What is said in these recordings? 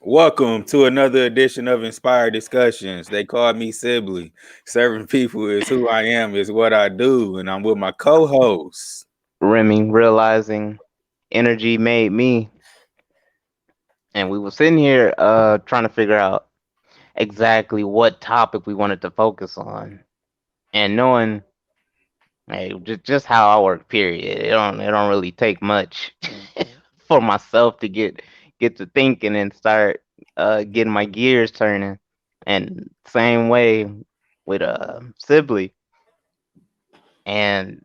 Welcome to another edition of Inspired Discussions. They call me Sibley. Serving people is who I am, is what I do, and I'm with my co-host. Remy realizing energy made me, and we were sitting here trying to figure out exactly what topic we wanted to focus on, and knowing hey just how I work. Period. It don't really take much for myself to get to thinking and start getting my gears turning, and same way with Sibley, and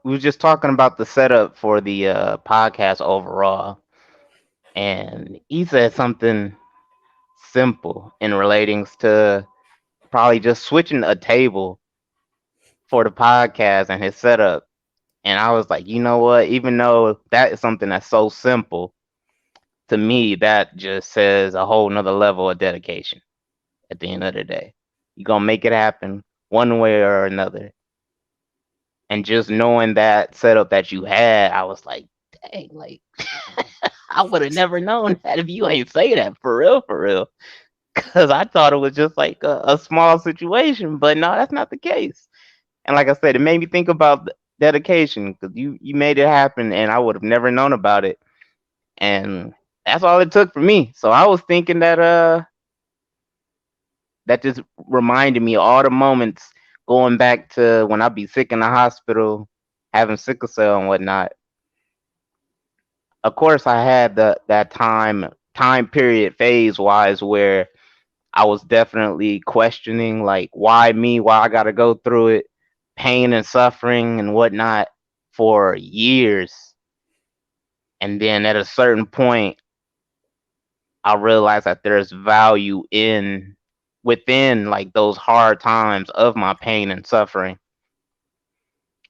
we were just talking about the setup for the podcast overall. And he said something simple in relating to probably just switching a table for the podcast and his setup. And I was like, you know what? Even though that is something that's so simple, to me, that just says a whole nother level of dedication at the end of the day. You're going to make it happen one way or another. And just knowing that setup that you had, I was like, dang, like, I would have never known that if you ain't say that for real, for real. Because I thought it was just like a small situation, but no, that's not the case. And like I said, it made me think about dedication because you made it happen, and I would have never known about it. And that's all it took for me. So I was thinking that that just reminded me of all the moments going back to when I'd be sick in the hospital, having sickle cell and whatnot. Of course, I had that time period phase wise where I was definitely questioning like why me, why I gotta go through it, pain and suffering and whatnot for years. And then at a certain point I realized that there's value in within like those hard times of my pain and suffering.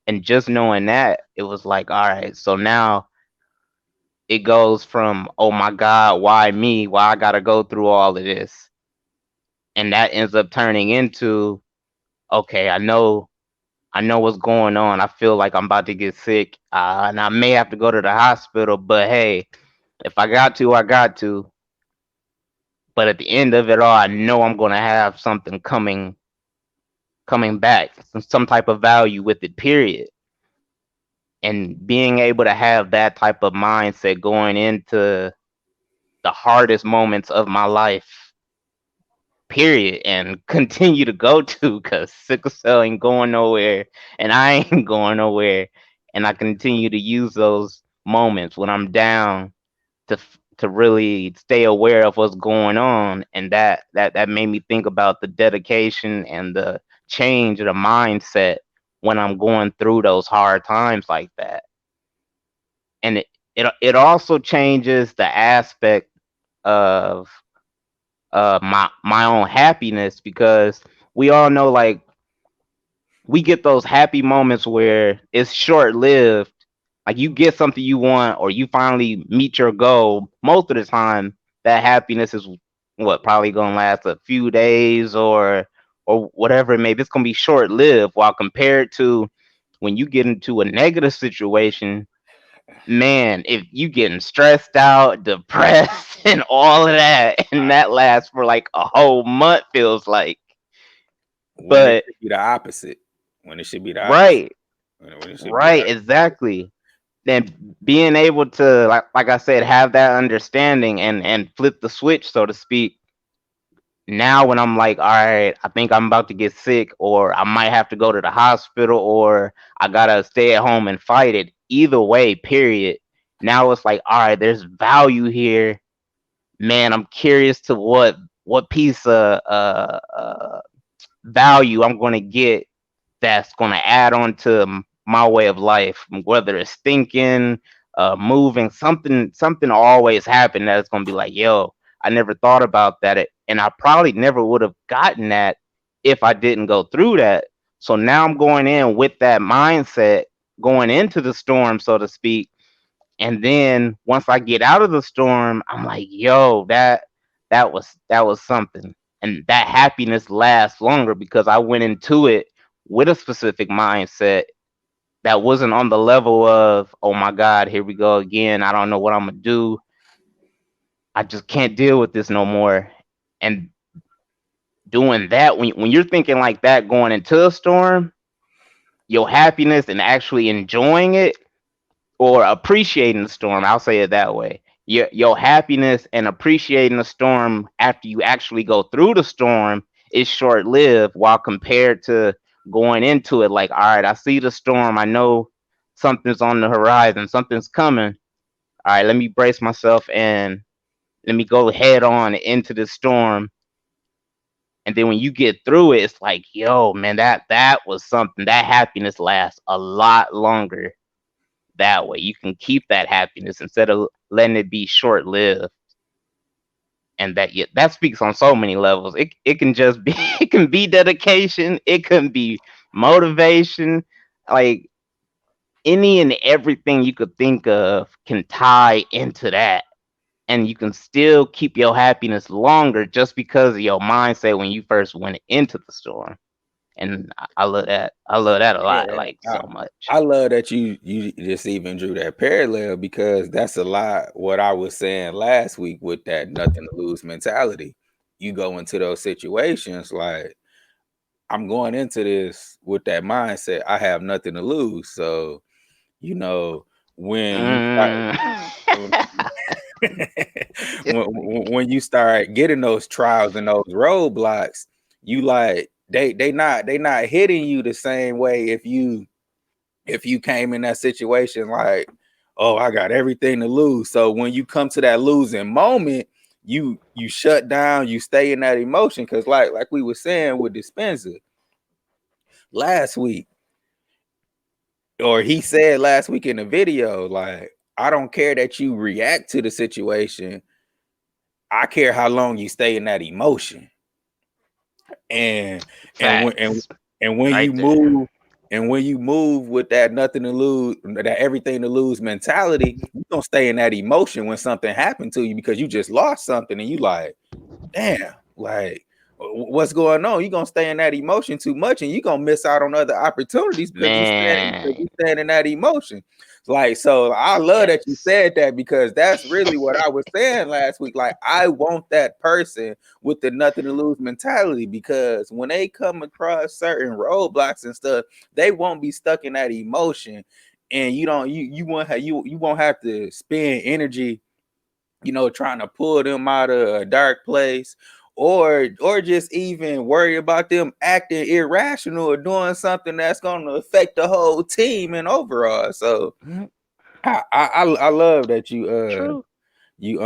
And just knowing that, it was like, all right, so now it goes from, oh my God, why me? Why I gotta go through all of this? And that ends up turning into, okay, I know what's going on. I feel like I'm about to get sick, and I may have to go to the hospital. But hey, if I got to, I got to. But at the end of it all, I know I'm gonna have something coming back, some type of value with it. Period. And being able to have that type of mindset going into the hardest moments of my life, period, and continue to go to because sickle cell ain't going nowhere and I ain't going nowhere. And I continue to use those moments when I'm down to really stay aware of what's going on. And that made me think about the dedication and the change of the mindset when I'm going through those hard times like that. And it also changes the aspect of my own happiness because we all know like we get those happy moments where it's short lived. Like you get something you want or you finally meet your goal. Most of the time, that happiness is what probably gonna last a few days or whatever it may be. It's gonna be short lived. While compared to when you get into a negative situation, man, if you getting stressed out, depressed, and all of that, and that lasts for like a whole month, feels like. When it But should be the opposite. When it should be the opposite. right, When it should be right, like, exactly. Then being able to like I said, have that understanding and flip the switch, so to speak. Now when I'm like, all right, I think I'm about to get sick, or I might have to go to the hospital, or I gotta stay at home and fight it. Either way, period. Now it's like, all right, there's value here, man. I'm curious to what piece of value I'm gonna get that's gonna add on to my way of life, whether it's thinking, moving, something always happen that's gonna be like, yo, I never thought about that, and I probably never would have gotten that if I didn't go through that. So now I'm going in with that mindset, going into the storm, so to speak, and then once I get out of the storm, I'm like, yo, that was something. And that happiness lasts longer because I went into it with a specific mindset that wasn't on the level of, oh my God, here we go again. I don't know what I'm gonna do. I just can't deal with this no more. And doing that, when you're thinking like that going into a storm, your happiness and actually enjoying it or appreciating the storm, I'll say it that way. Your happiness and appreciating the storm after you actually go through the storm is short lived, while compared to going into it like, all right, I see the storm, I know something's on the horizon, something's coming. All right, let me brace myself and let me go head on into the storm. And then when you get through it, it's like, yo, man, that was something. That happiness lasts a lot longer that way. You can keep that happiness instead of letting it be short lived. And that speaks on so many levels. It can just be it can be dedication, it can be motivation, like any and everything you could think of can tie into that. And you can still keep your happiness longer just because of your mindset when you first went into the storm. And I love that. I love that a lot, Yeah, like so much. I love that you just even drew that parallel because that's a lot what I was saying last week with that nothing to lose mentality. You go into those situations like I'm going into this with that mindset. I have nothing to lose. So, you know, when you start Mm. when you start getting those trials and those roadblocks, you like they not hitting you the same way if you came in that situation like, oh, I got everything to lose. So when you come to that losing moment, you shut down, you stay in that emotion because like we were saying with Dispenser last week, or he said last week in the video, like, I don't care that you react to the situation. I care how long you stay in that emotion. And and when and, Facts. and when you Right there. move and when you move with that nothing to lose, that everything to lose mentality, you don't stay in that emotion when something happened to you because you just lost something and you like, damn, like what's going on? You're gonna stay in that emotion too much and you're gonna miss out on other opportunities because Man. you stand in that emotion. Like, so I love that you Yes. said that because that's really what I was saying last week. Like, I want that person with the nothing to lose mentality because when they come across certain roadblocks and stuff, they won't be stuck in that emotion. And you won't have to spend energy, trying to pull them out of a dark place or just even worry about them acting irrational or doing something that's going to affect the whole team and overall. So Mhm. I love that True. you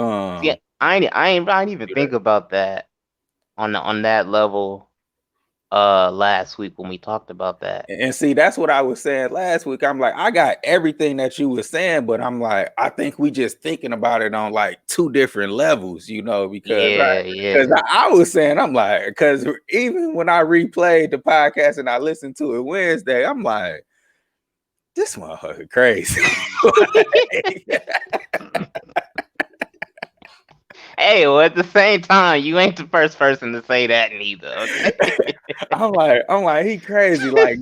See, I ain't even think about that on that level last week when we talked about that. and see, that's what I was saying last week. I'm like, I got everything that you were saying, but I'm like, I think we just thinking about it on like two different levels, because Yeah, because yeah. I was saying, I'm like, because even when I replayed the podcast and I listened to it Wednesday, I'm like, this motherfucker crazy. Hey, well, at the same time, you ain't the first person to say that neither, okay? I'm like, he crazy. Like,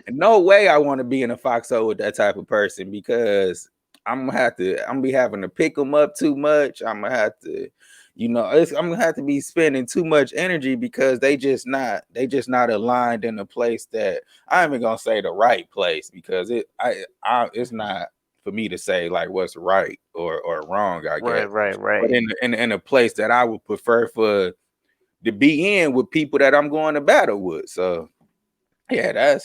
no way I want to be in a foxhole with that type of person because I'm gonna be having to pick them up too much. I'm gonna have to, I'm gonna have to be spending too much energy because they just not aligned in a place that I'm even gonna say the right place because it's not for me to say like what's right or wrong, I Right, guess. right, But right. in a place that I would prefer for to be in with people that I'm going to battle with. So yeah,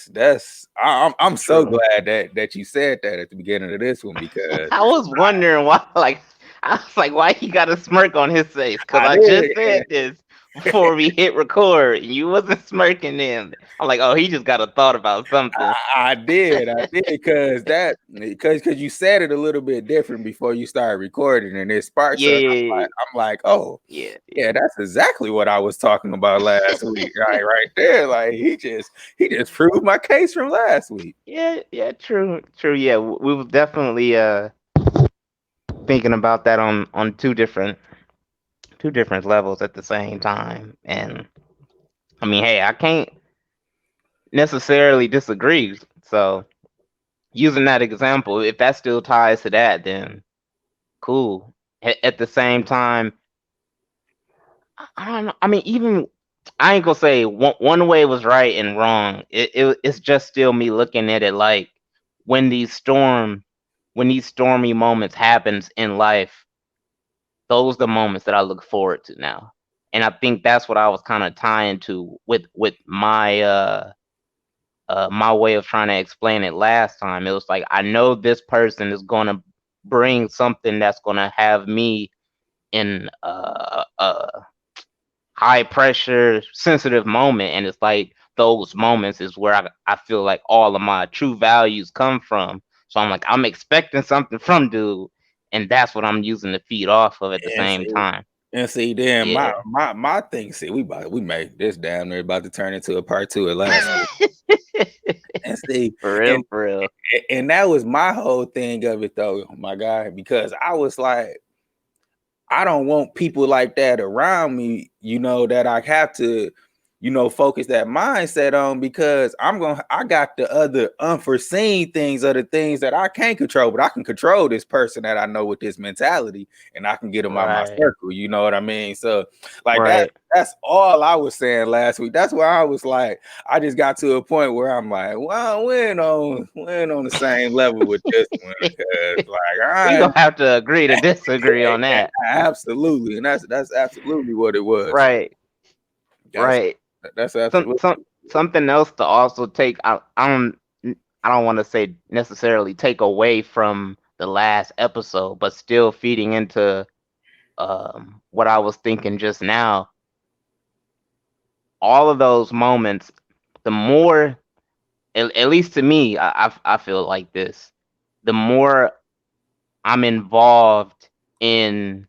I'm so True. glad that you said that at the beginning of this one because I was wondering why, like, I was like, why he got a smirk on his face? Because I I did. just said this before we hit record, and you wasn't smirking then. I'm like, oh, he just got a thought about something. I did because you said it a little bit different before you started recording and it sparked Yeah, something. yeah, I'm like, oh yeah, yeah, that's exactly what I was talking about last week. Right there. Like he just proved my case from last week. yeah, yeah. True, true. Yeah, we was definitely thinking about that on two different levels at the same time, and I mean, hey, I can't necessarily disagree. So using that example, if that still ties to that, then cool. At the same time, I don't know. I mean, even I ain't gonna say one way was right and wrong. It's just still me looking at it like when when these stormy moments happens in life, those are the moments that I look forward to now. And I think that's what I was kind of tying to with my way of trying to explain it last time. It was like I know this person is gonna bring something that's gonna have me in a high pressure, sensitive moment, and it's like those moments is where I feel like all of my true values come from. So I'm like I'm expecting something from dude, and that's what I'm using to feed off of at the And same see, time. and see, then my Yeah. my my thing. See, we made this damn near about to turn into a part two of last week. And see, For real, and for real. and that was my whole thing of it though, my guy, because I was like, I don't want people like that around me, that I have to, focus that mindset on because I got the other unforeseen things, other things that I can't control, but I can control this person that I know with this mentality and I can get them out my Right, circle. You know what I mean? So, like right. that's all I was saying last week. That's why I was like, I just got to a point where I'm like, well, we ain't on the same level with this one because like We I gonna have to agree to disagree on that. absolutely, and that's absolutely what it was. Right, That's right. that's Some absolutely some something else to also take. I don't want to say necessarily take away from the last episode, but still feeding into what I was thinking just now. All of those moments, the more, at least to me, I feel like this. The more I'm involved in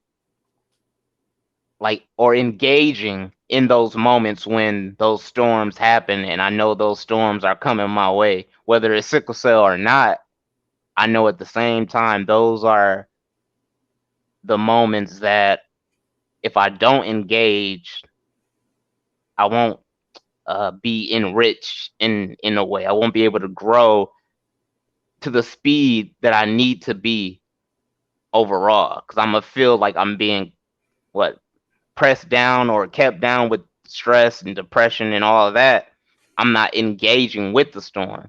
like or engaging in those moments when those storms happen and I know those storms are coming my way, whether it's sickle cell or not, I know at the same time those are the moments that if I don't engage, I won't be enriched in a way. I won't be able to grow to the speed that I need to be overall because I'm gonna feel like I'm being what pressed down or kept down with stress and depression and all of that. I'm not engaging with the storm.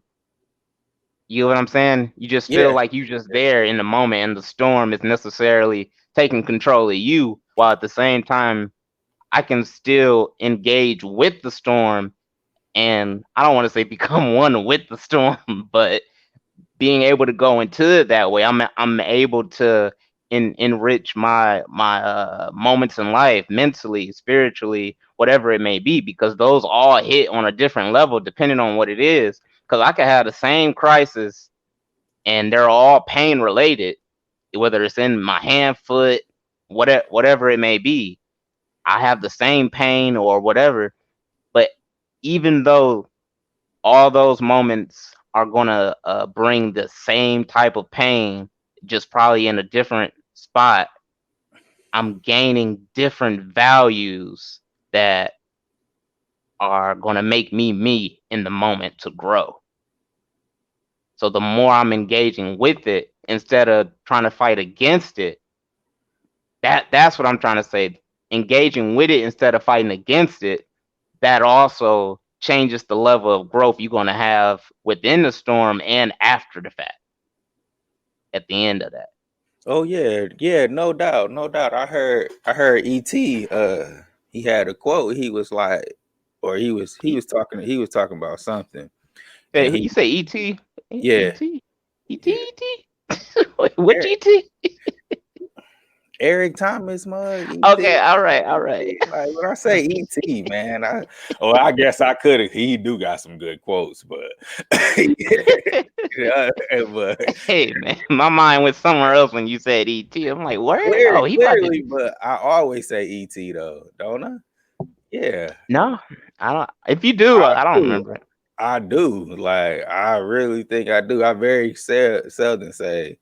You know what I'm saying? You just feel yeah, like you just there in the moment and the storm is necessarily taking control of you while at the same time I can still engage with the storm and I don't want to say become one with the storm, but being able to go into it that way, I'm able to enrich my moments in life, mentally, spiritually, whatever it may be, because those all hit on a different level depending on what it is. Because I could have the same crisis, and they're all pain related, whether it's in my hand, foot, whatever it may be. I have the same pain or whatever, but even though all those moments are gonna bring the same type of pain, just probably in a different spot. I'm gaining different values that are gonna make me me in the moment to grow. So the more I'm engaging with it instead of trying to fight against it, that's what I'm trying to say. Engaging with it instead of fighting against it, that also changes the level of growth you're gonna have within the storm and after the fact. At the end of that. oh yeah, yeah, no doubt, no doubt. I heard Et. He had a quote. He was like, or E- he was talking about something, and you say ET? yeah, ET? ET? yeah. ET? Which Eric, ET? Eric Thomas, mug, Et. Okay, all right, all right. Like when I say ET, man, I guess I could have. He do got some good quotes, but yeah, but Hey man, my mind went somewhere else when you said ET. I'm like, where? Oh, he about to. clearly, but I always say ET though, don't I? Yeah, No, I don't. If you do, I I don't do. remember it. I do. Like I really think I do. I very seldom say,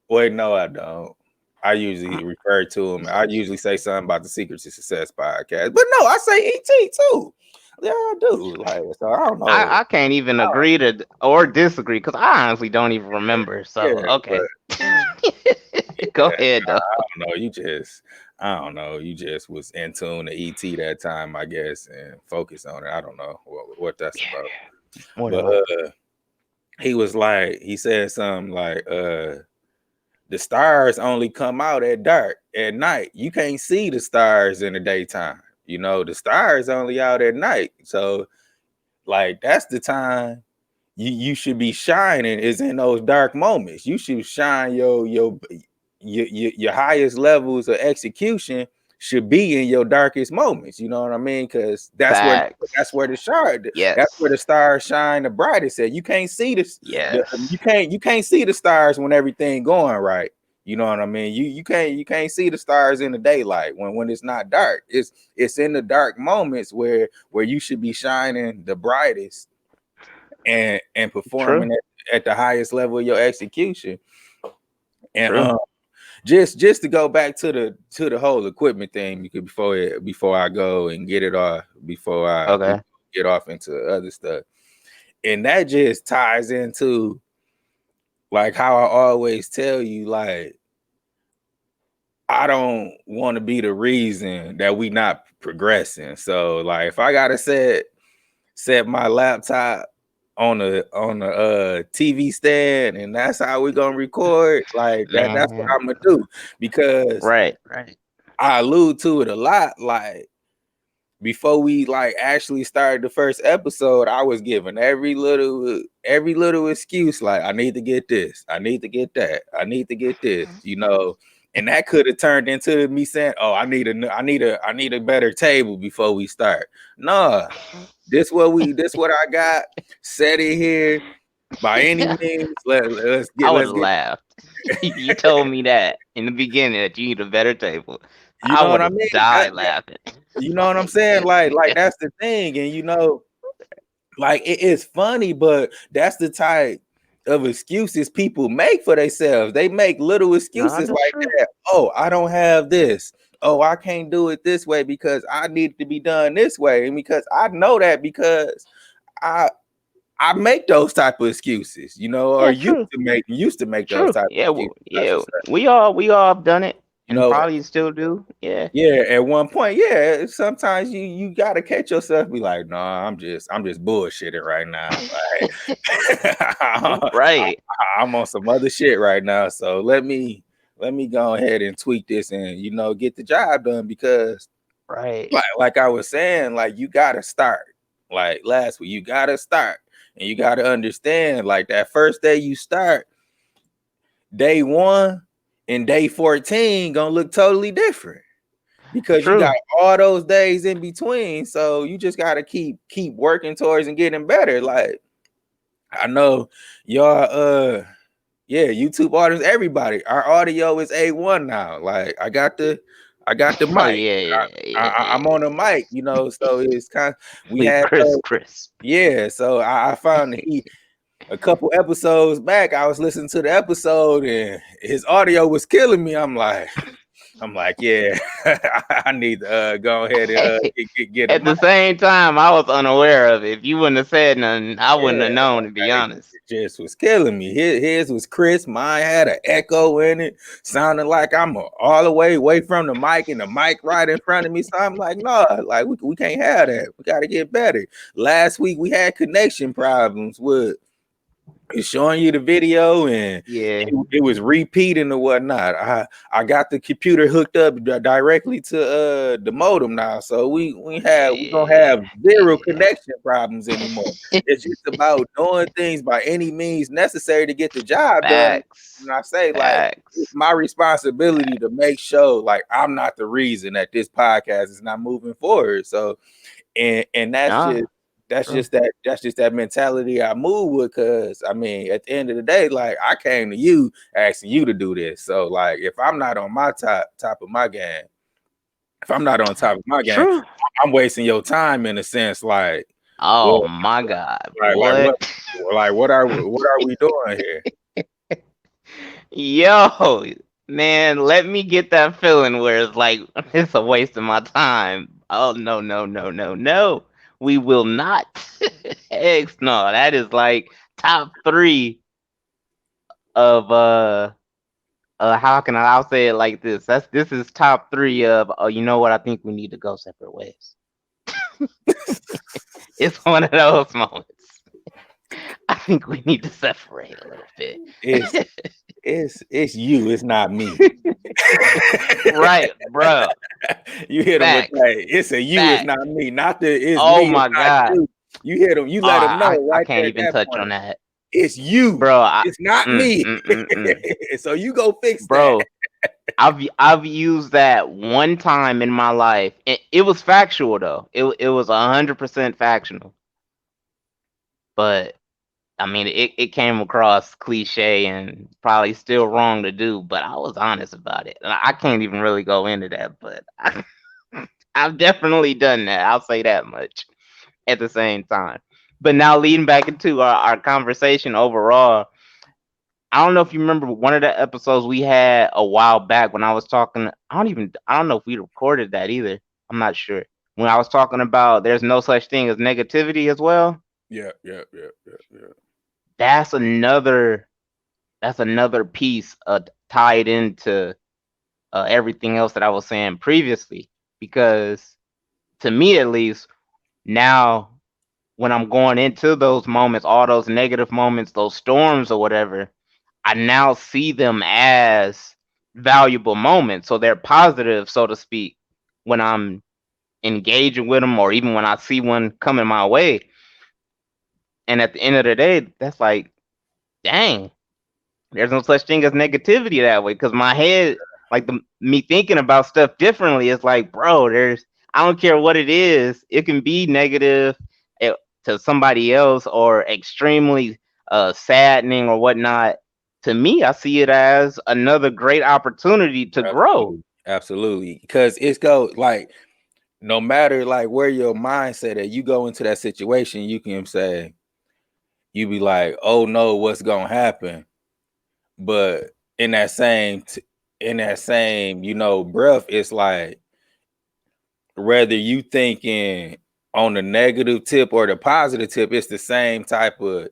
"Wait, no, I don't." I usually refer to him. I usually say something about the Secret to Success podcast, but no, I say ET too. Yeah, I do. Like, so I don't know. I can't even agree to or disagree because I honestly don't even remember. Yeah, So but okay, go yeah, ahead though. I don't know. I don't know. You just was in tune to ET that time, I guess, and focus on it. I don't know what that's Yeah, about. more than But likely. he was like, he said something like, the stars only come out at dark at night. You can't see the stars in the daytime. You know, the stars only out at night. So like that's the time you should be shining is in those dark moments. You should shine your highest levels of execution should be in your darkest moments. You know what I mean? Because that's Facts. where the shard that's where Yes. the stars shine the brightest. At you can't see Yes. you can't see the stars when everything going right. You know what I mean? You can't see the stars in the daylight when it's not dark. It's in the dark moments where you should be shining the brightest and True. performing at the highest level of your execution. And True. just to go back to the whole equipment thing, because before I go and get it off, before we Okay. get off into other stuff, and that just ties into like how I always tell you, like I don't want to be the reason that we not progressing. So like if I gotta set my laptop on a TV stand and that's how we're gonna record, like that's what Man. I'm gonna do because Right. Right. I allude to it a lot. Like before we like actually started the first episode, I was giving every little excuse, like I need to get this, I need to get that, I need to get this, you know. And that could have turned into me saying, "Oh, I need a better table before we start." Nah, this what I got. Set it here by any means. I would Let's have get. laughed. You told me that in the beginning that you need a better table. You I know what would I have mean? died laughing. You know what I'm saying? Like that's the thing, and you know, like it's funny, but that's the type of excuses people make for themselves. They make little No, excuses that's like true. that. Oh, I don't have this. Oh, I can't do it this way because I need it to be done this way, and because I know that because I I make those type of excuses, you know, or Yeah, true. used to make those True. type of Yeah, excuses, I should yeah. say. We all have done it You and know, probably still do. Yeah. yeah, at one point, yeah, sometimes you gotta catch yourself, be like, no, I'm just bullshitting right now. Like Right. I'm on some other shit right now. So let me go ahead and tweak this and you know get the job done because Right. like I was saying, like you gotta start. Like last week, you gotta start. And you gotta understand, like that first day you start, day one and day 14 gonna look totally different because you got True. all those days in between. So you just gotta keep working towards and getting better. Like I know y'all yeah, YouTube audience, everybody. Our audio is A1 now. Like I got the Oh mic. yeah, yeah, yeah, I'm on the yeah. mic, you know, so it's kind of we We had Chris, those, Chris. yeah. So I found he a couple episodes back, I was listening to the episode and his audio was killing me. I'm like, yeah, I need to go ahead and get a At mic. the same time, I was unaware of it. If you wouldn't have said nothing, I wouldn't Yeah, have known. To be like, honest. it just was killing me. His was crisp. Mine had an echo in it, sounding like I'm all the way away from the mic and the mic right in front of me. So I'm like, no, like we can't have that. We got to get better. Last week we had connection problems with it's showing you the video and Yeah. it was repeating or whatnot. I got the computer hooked up directly to the modem now, so we gonna have zero Yeah. connection problems anymore. It's just about doing things by any means necessary to get the job done. Facts. And I say like it's Facts. my responsibility to make sure like I'm not the reason that this podcast is not moving forward. So and Nah. True. that's just that mentality I move with because I mean at the end of the day like I came to you asking you to do this so like if I'm not on my top of my game if I'm not on top of my game True. I'm wasting your time in a sense like well Oh my God. like What? what are we doing here. Yo, man, let me get that feeling where it's like it's a waste of my time. Oh no, no, no, no, no. We will not. Heck no. That is like top three of how can I'll say it like this. This is top three of you know what, I think we need to go separate ways. It's one of those moments. I think we need to separate a little bit. It's it's you, it's not me. Right, bro. You hit them with Facts. that. It's a you, it's Facts. not me. Not the it's Oh me, it's my not god. you. You hit them, you Oh, let them know I right can't there at even that touch on point. that. It's you, Bro, it's not me. mm. So you go fix that. Bro, I've used that one time in my life. It was factual though. It was 100% factual. But I mean, it came across cliche and probably still wrong to do. But I was honest about it. And I can't even really go into that. But I've definitely done that. I'll say that much. At the same time. But now leading back into our conversation overall, I don't know if you remember one of the episodes we had a while back when I was talking. I don't know if we recorded that either. I'm not sure. When I was talking about there's no such thing as negativity as well. Yeah. That's another piece tied into everything else that I was saying previously. Because to me at least, now when I'm going into those moments, all those negative moments, those storms or whatever, I now see them as valuable moments. So they're positive, so to speak, when I'm engaging with them or even when I see one coming my way. And at the end of the day, that's like, dang, there's no such thing as negativity that way. Because my head, like me thinking about stuff differently, is like, bro, I don't care what it is. It can be negative eh, to somebody else or extremely saddening or whatnot. To me, I see it as another great opportunity to grow. Absolutely. Because it's go like no matter like where your mindset at, you go into that situation, you can say, you be like, oh no, what's gonna happen? But in that same, breath, it's like whether you thinking on the negative tip or the positive tip, it's the same type of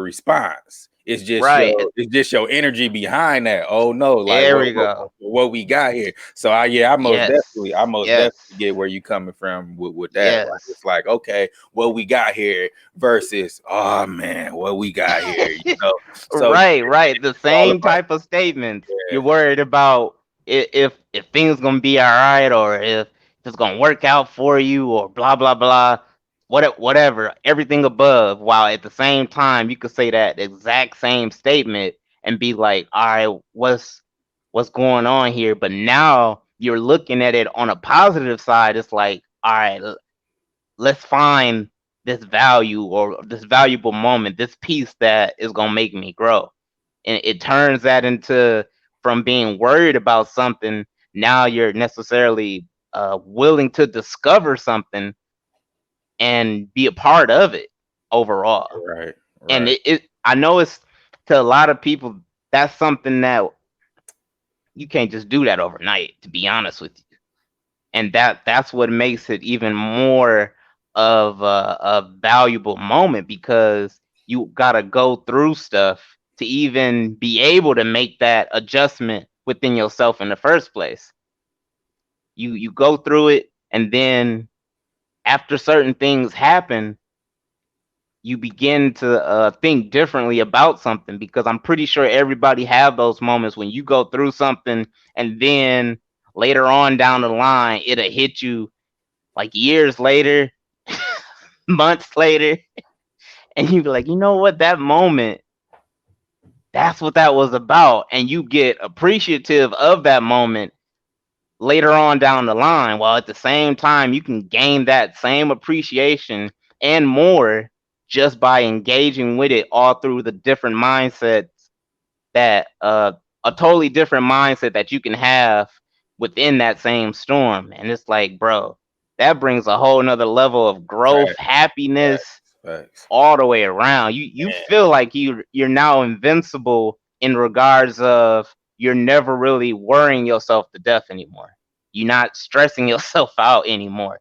response. Right. It's just your energy behind that. Oh no, like There we go. what we got here. So Yes. I most definitely Yes. get where you coming from with that. Like Yes. it's like, okay, what we got here versus oh man, what we got here. So Right. The it's all same about type of statements. yeah, You're worried about if things gonna be all right or if it's gonna work out for you or blah blah blah. Whatever, everything above. While at the same time, you could say that exact same statement and be like, "All right, what's going on here?" But now you're looking at it on a positive side. It's like, "All right, let's find this value or this valuable moment, this piece that is gonna make me grow." And it turns that into from being worried about something, now you're necessarily willing to discover something and be a part of it overall. right, And right. I know it's to a lot of people that's something that you can't just do that overnight, to be honest with you. And that's what makes it even more of a valuable moment because you got to go through stuff to even be able to make that adjustment within yourself in the first place. You go through it, and then after certain things happen, you begin to think differently about something because I'm pretty sure everybody have those moments when you go through something and then later on down the line it'll hit you like years later, months later, and you be like, you know what, that moment, that's what that was about. And you get appreciative of that moment later on down the line, while at the same time, you can gain that same appreciation and more just by engaging with it all through the different mindsets that a totally different mindset that you can have within that same storm. And it's like, bro, that brings a whole nother level of growth, Facts, happiness, facts. all the way around. You feel like you're now invincible in regards of you're never really worrying yourself to death anymore. You're not stressing yourself out anymore.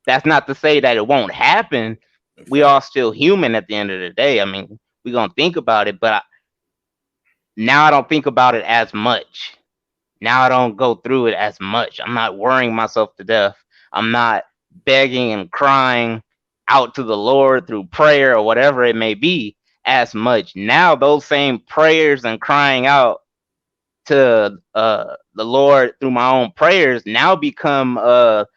That's not to say that it won't happen. In We fact, all still human at the end of the day. I mean, we're gonna think about it, but now I don't think about it as much. Now I don't go through it as much. I'm not worrying myself to death. I'm not begging and crying out to the Lord through prayer or whatever it may be as much. Now those same prayers and crying out to the Lord through my own prayers now become a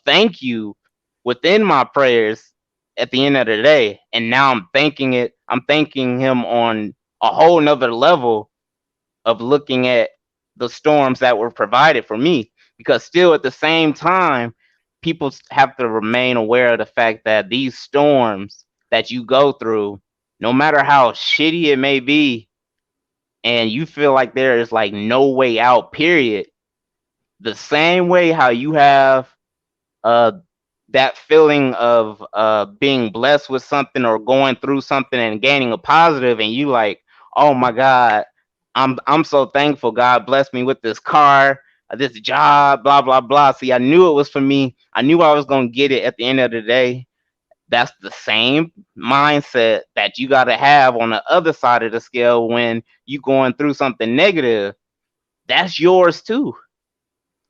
thank you within my prayers at the end of the day. And now I'm thanking him on a whole nother level of looking at the storms that were provided for me, because still at the same time people have to remain aware of the fact that these storms that you go through, no matter how shitty it may be, and you feel like there is like no way out, period, the same way how you have uh that feeling of being blessed with something or going through something and gaining a positive, and you like, oh my God, I'm so thankful God blessed me with this car, this job, blah blah blah. See, I knew it was for me. I knew I was gonna get it at the end of the day. That's the same mindset that you gotta have on the other side of the scale when you going through something negative. That's yours too.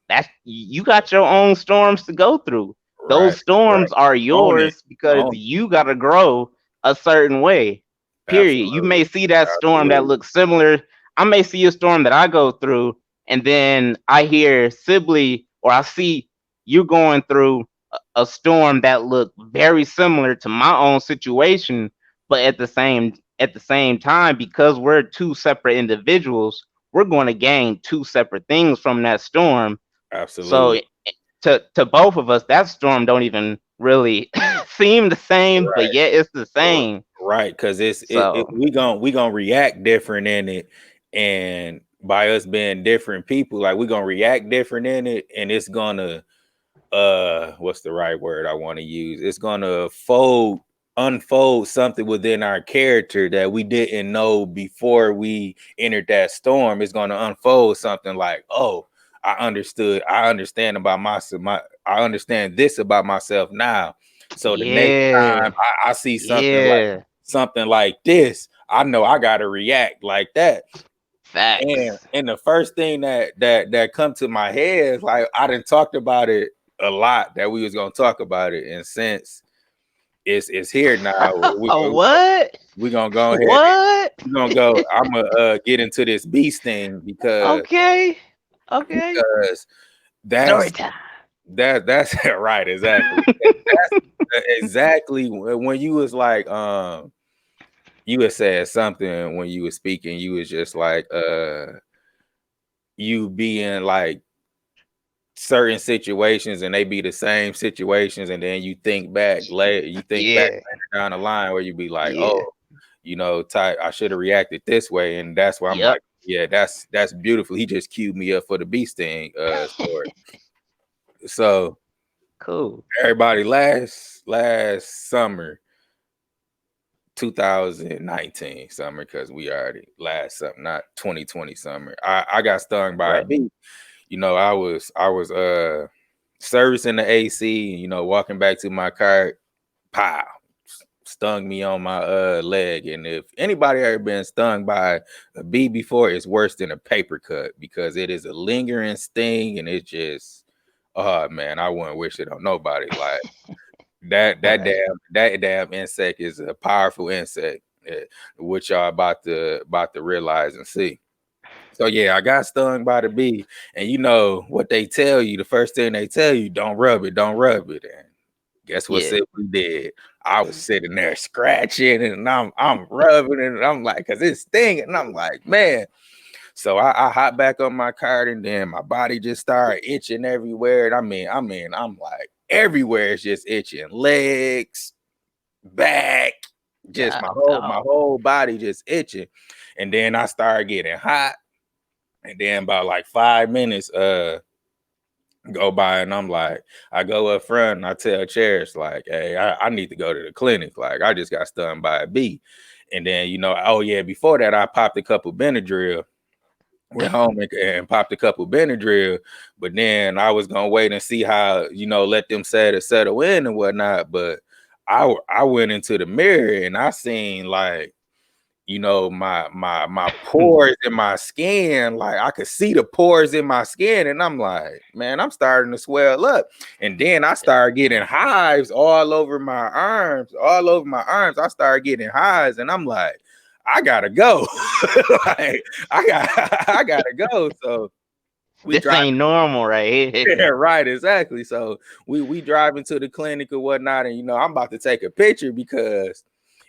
That's, you got your own storms to go through. right, Those right. storms are Own it. yours because Own it. you got to grow a certain way. Period. You may Absolutely. see that storm that Absolutely. looks similar. I may see a storm that I go through, and then I hear Sibley, or I see you going through a storm that look very similar to my own situation, but at the same time, because we're two separate individuals, we're going to gain two separate things from that storm. So Absolutely. to both of us, that storm don't even really seem the same, but Right. yet it's the same. Right. Cause So we gonna react different in it. And by us being different people, like we gonna react different in it, and it's gonna what's the right word I want to use? It's gonna unfold something within our character that we didn't know before we entered that storm. It's gonna unfold something like, oh, I understand about myself, I understand this about myself now. So the next time yeah, I see yeah, something like this, I know I gotta react like that. facts. And the first thing that come to my head is like I done talked about it a lot that we was gonna talk about it, and since it's here now, What? we gonna go ahead. What? We're gonna go. I'm gonna get into this beast thing Okay, okay. because Story that's time. that's right, exactly. That's exactly when you was like you had said something when you was speaking, you was just like you being like certain situations and they be the same situations, and then you think back Yeah, later down the line where you be like, yeah. oh, Ty, I should have reacted this way. And that's why I'm Yep. like, yeah, that's beautiful. He just queued me up for the bee sting story. So Cool. everybody, last summer, 2019 summer, because we already last summer, not 2020 summer, I got stung by a Right. bee. I was servicing the AC, walking back to my car, pow, stung me on my leg. And if anybody ever been stung by a bee before, it's worse than a paper cut because it is a lingering sting, and it just, oh man, I wouldn't wish it on nobody. Like Right. that damn insect is a powerful insect, which y'all about to realize and see. So yeah, I got stung by the bee, and you know what they tell you. The first thing they tell you, don't rub it, don't rub it. And guess what Yeah. Sibley did? I was sitting there scratching, and I'm rubbing it, and I'm like, cause it's stinging, and I'm like, man. So I hop back on my cart, and then my body just started itching everywhere. And I'm like, everywhere is just itching, legs, back, just God, my dog. whole body just itching. And then I started getting hot. And then about like 5 minutes go by, and I'm like, I go up front and I tell Cherish, like, hey, I need to go to the clinic. Like, I just got stung by a bee. And then, oh yeah, before that, I popped a couple Benadryl. went home and popped a couple Benadryl, but then I was gonna wait and see how, let them settle in and whatnot. But I went into the mirror and I seen like, my pores in my skin, like I could see the pores in my skin, and I'm like, man, I'm starting to swell up. And then I started getting hives all over my arms. I started getting hives, and I'm like, I gotta go. Like, I gotta go. So we This drive. ain't normal right here. Yeah, right, exactly. So we drive into the clinic or whatnot, and I'm about to take a picture because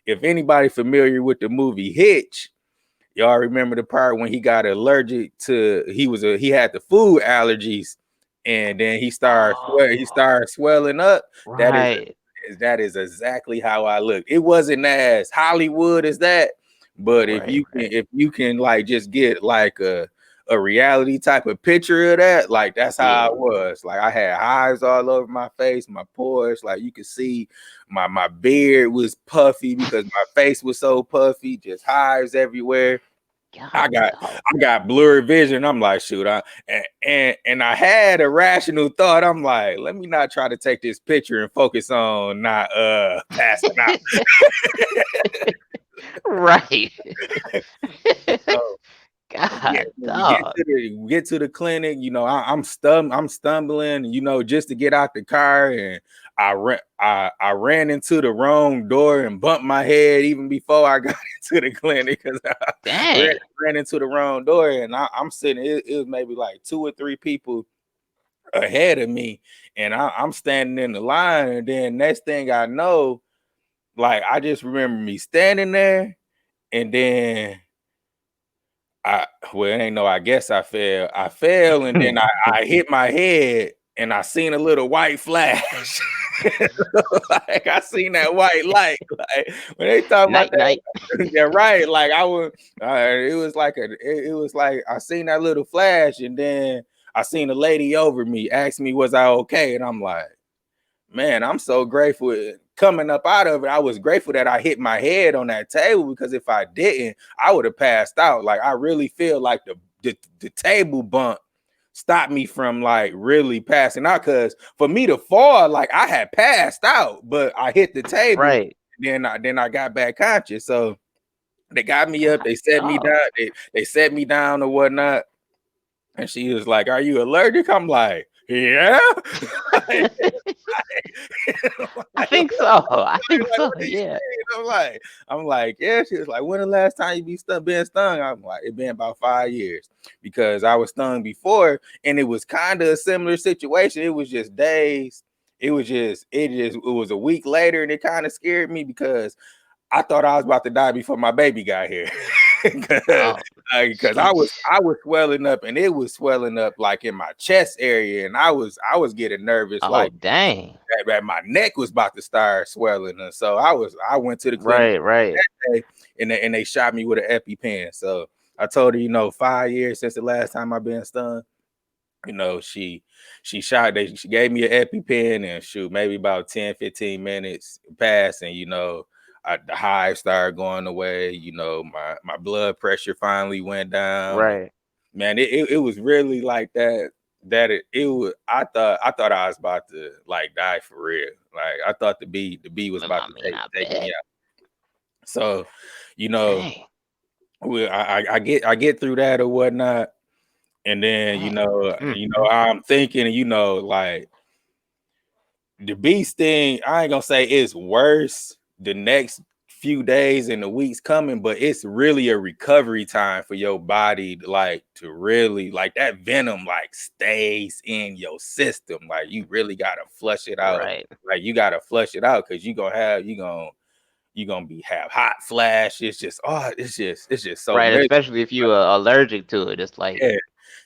if anybody familiar with the movie Hitch, y'all remember the part when he got allergic to he had the food allergies, and then he Oh, started swelling up. That is right, that is exactly how I look. It wasn't as Hollywood as that, but right, right. if you can like just get like a reality type of picture of that, like that's how I Yeah, was. Like I had hives all over my face, my pores, like you could see my beard was puffy because my face was so puffy, just hives everywhere. I God, got dog. I got blurry vision. I'm like, shoot, and I had a rational thought. I'm like, let me not try to take this picture and focus on not passing out. Right. So yeah, God, when dog. we get to the clinic, I'm stumbling, just to get out the car, and I ran into the wrong door and bumped my head even before I got into the clinic because I ran, Dang. ran into the wrong door, and I'm sitting. It was maybe like two or three people ahead of me, and I'm standing in the line, and then next thing I know, like I just remember me standing there, and then I well, it ain't no. I guess I fell. I fell, and then I hit my head, and I seen a little white flash. Like I seen that white light. Like when they talk about Night, night. that, yeah, right. Like I was, it was like I seen that little flash, and then I seen a lady over me ask me, "Was I okay?" And I'm like, man, I'm so grateful coming up out of it. I was grateful that I hit my head on that table because if I didn't, I would have passed out. Like I really feel like the table bump stopped me from like really passing out. Cause for me to fall, like I had passed out, but I hit the table, Right. then I got back conscious. So they got me up, God, they set me dog. down, they set me down or whatnot. And she was like, "Are you allergic?" I'm like, "Yeah." Like, I like, think so. I think like, so. what are you Yeah. saying? I'm like, yeah. She was like, when the last time you been stung? I'm like, it been about 5 years because I was stung before, and it was kind of a similar situation. It was just days. It was a week later, and it kind of scared me because I thought I was about to die before my baby got here. Because Oh, I sheesh. was swelling up, and it was swelling up like in my chest area, and I was getting nervous, Oh, like dang. that my neck was about to start swelling. And so I went to the clinic Right, right. that day, and they shot me with an EpiPen. So I told her, 5 years since the last time I've been stung. She she gave me an EpiPen, and shoot, maybe about 10-15 minutes passed, and the hives started going away. My blood pressure finally went down, and Right. man, it was really like that. It was. I thought I was about to like die for real. Like I thought the bee was about I to mean, I take me bet. out. So, you know, Dang. I get through that or whatnot, and then Dang. I'm thinking, like the bee sting. I ain't gonna say it's worse the next few days and the weeks coming, but it's really a recovery time for your body, like to really like that venom like stays in your system. Like you really gotta flush it out. Right. Like you gotta flush it out because you gonna be have hot flashes. Just it's just so Right. miserable. Especially if you are allergic to it. It's like Yeah,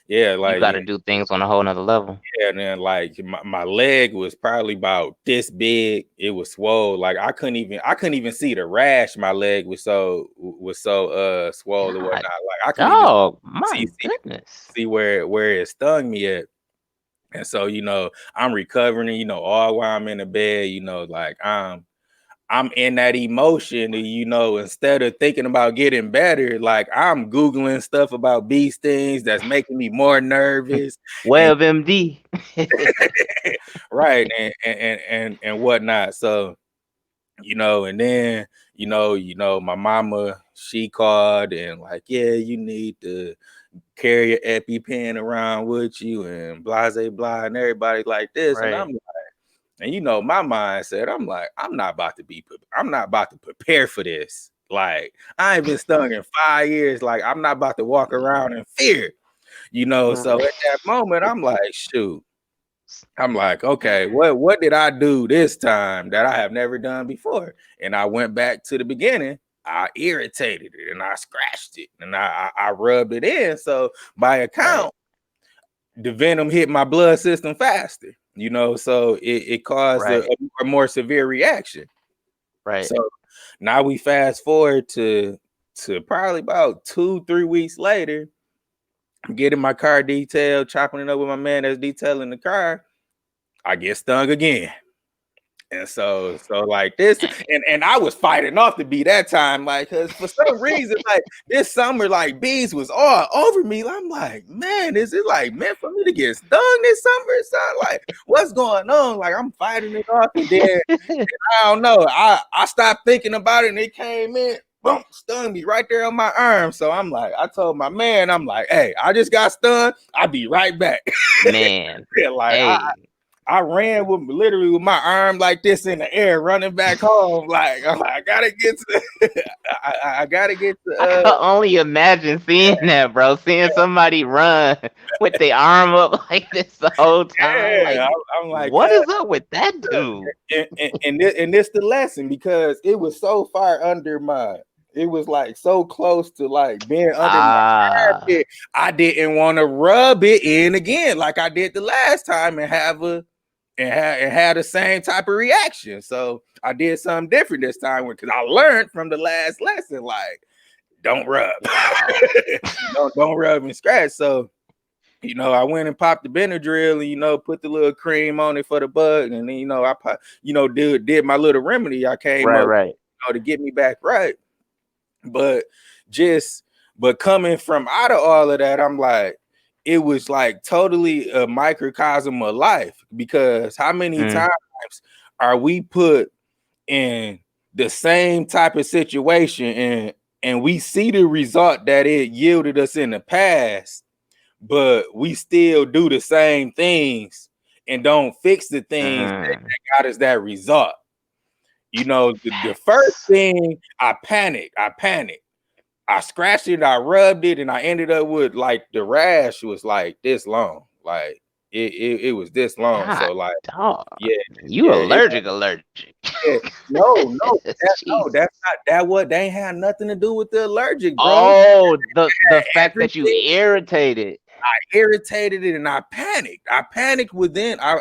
yeah, you like got to do things on a whole nother level. yeah, and then like my leg was probably about this big. It was swole. Like I couldn't even see the rash. My leg was so swollen or whatnot. God, Like I couldn't even dog. see My see, goodness. see where it stung me at. And so, I'm recovering, all while I'm in the bed, like I'm in that emotion, instead of thinking about getting better, like I'm Googling stuff about bee stings that's making me more nervous and WebMD. right and whatnot. So, and then, my mama, she called and like, yeah, you need to carry your EpiPen around with you and blah, blah, blah, and everybody like this. And Right. my mindset, I'm like, I'm not about to prepare for this. Like, I ain't been stung in 5 years. Like, I'm not about to walk around in fear, So at that moment, I'm like, shoot. I'm like, okay, what did I do this time that I have never done before? And I went back to the beginning. I irritated it and I scratched it and I rubbed it in. So by Right. account, the venom hit my blood system faster, so it caused Right. a more severe reaction. Right. So now we fast forward to probably about 2-3 weeks later. I'm getting my car detailed, chopping it up with my man that's detailing the car. I get stung again. And so like this, and I was fighting off to be that time, like, because for some reason, like this summer, like bees was all over me. I'm like, man, is it like meant for me to get stung this summer? So like, what's going on? Like I'm fighting it off, and then I don't know. I stopped thinking about it, and it came in, boom, stung me right there on my arm. So I'm like, I told my man, I'm like, hey, I just got stung. I'll be right back. Man. Yeah, like Hey. I ran with literally with my arm like this in the air, running back home. Like I gotta get to, I gotta get I to. can only imagine seeing that, bro. Seeing somebody run with their arm up like this the whole time. Like, Yeah, I'm like, what is up with that dude? and this the lesson because it was so far under my. It was like so close to like being under my Ah, armpit. I didn't want to rub it in again like I did the last time and have and had the same type of reaction. So I did something different this time because I learned from the last lesson, like don't rub, wow. don't rub and scratch. So I went and popped the Benadryl and put the little cream on it for the bug, and then I did my little remedy I came Right, up right. to get me back right. But just but coming from out of all of that, I'm like, it was like totally a microcosm of life because how many Mm, times are we put in the same type of situation and we see the result that it yielded us in the past, but we still do the same things and don't fix the things mm. that got us that result. The first Facts. thing I panicked. I scratched it, I rubbed it, and I ended up with like the rash was like this long. Like it was this long. God, So like, dog. yeah, You yeah, allergic. yeah. No, Jesus. that's not that what they ain't had nothing to do with the allergic, bro. Oh, the fact that you Everything irritated. irritated it and I panicked. I panicked within that